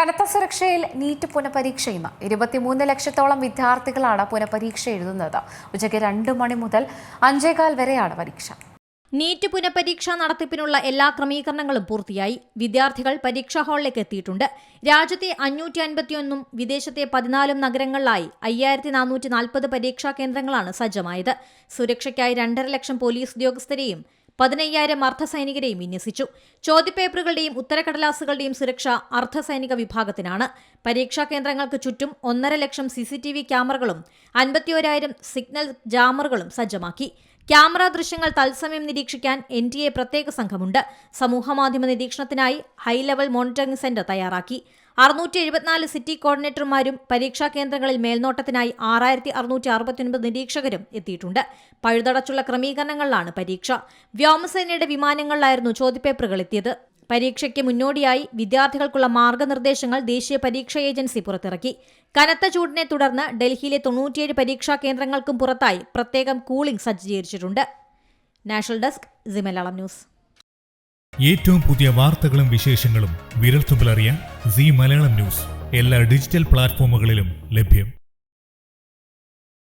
കനത്ത സുരക്ഷയിൽ നീറ്റ് പുനഃപരീക്ഷ ഇന്ന് 23 ലക്ഷത്തോളം വിദ്യാർത്ഥികളാണ് പുനഃപരീക്ഷ എഴുതുന്നത്. ഉച്ചയ്ക്ക് 2 മണി മുതൽ 5:15 വരെയാണ് പരീക്ഷ. നീറ്റ് പുനഃപരീക്ഷ നടത്തിപ്പിനുള്ള എല്ലാ ക്രമീകരണങ്ങളും പൂർത്തിയായി. വിദ്യാർത്ഥികൾ പരീക്ഷാ ഹാളിലേക്ക് എത്തിയിട്ടുണ്ട്. രാജ്യത്തെ 551 വിദേശത്തെ 14 നഗരങ്ങളിലായി 5440 പരീക്ഷാ കേന്ദ്രങ്ങളാണ് സജ്ജമായത്. സുരക്ഷയ്ക്കായി 2.5 ലക്ഷം പോലീസ് ഉദ്യോഗസ്ഥരെയും 15,000 അർദ്ധസൈനികരെയും വിന്യസിച്ചു. ചോദ്യപേപ്പറുകളുടെയും ഉത്തരക്കടലാസുകളുടെയും സുരക്ഷ അർദ്ധസൈനിക വിഭാഗത്തിനാണ്. പരീക്ഷാ കേന്ദ്രങ്ങൾക്ക് ചുറ്റും 1.5 ലക്ഷം CCTV ക്യാമറകളും 51,000 സിഗ്നൽ ജാമറുകളും സജ്ജമാക്കി. ക്യാമറ ദൃശ്യങ്ങൾ തത്സമയം നിരീക്ഷിക്കാൻ NTA പ്രത്യേക സംഘമുണ്ട്. സമൂഹമാധ്യമ നിരീക്ഷണത്തിനായി ഹൈ-ലെവൽ മോണിറ്ററിംഗ് സെന്റർ തയ്യാറാക്കി. 674 സിറ്റി കോർഡിനേറ്റർമാരും പരീക്ഷാ കേന്ദ്രങ്ങളിൽ മേൽനോട്ടത്തിനായി 6,669 നിരീക്ഷകരും എത്തിയിട്ടുണ്ട്. പഴുതടച്ചുള്ള ക്രമീകരണങ്ങളിലാണ് പരീക്ഷ. വ്യോമസേനയുടെ വിമാനങ്ങളിലായിരുന്നു ചോദ്യപേപ്പറുകൾ എത്തിയത്. പരീക്ഷയ്ക്ക് മുന്നോടിയായി വിദ്യാർത്ഥികൾക്കുള്ള മാർഗനിർദ്ദേശങ്ങൾ ദേശീയ പരീക്ഷാ ഏജൻസി പുറത്തിറക്കി. കനത്ത ചൂടിനെ തുടർന്ന് ഡൽഹിയിലെ 97 പരീക്ഷാ കേന്ദ്രങ്ങൾക്കും പുറത്തായി പ്രത്യേകം കൂളിംഗ് സജ്ജീകരിച്ചിട്ടുണ്ട്. National desk C Malayalam news. ഏറ്റവും പുതിയ വാർത്തകളും വിശേഷങ്ങളും വിരൽത്തുമ്പിലറിയാൻ സി മലയാളം ന്യൂസ് എല്ലാ ഡിജിറ്റൽ പ്ലാറ്റ്ഫോമുകളിലും ലഭ്യം.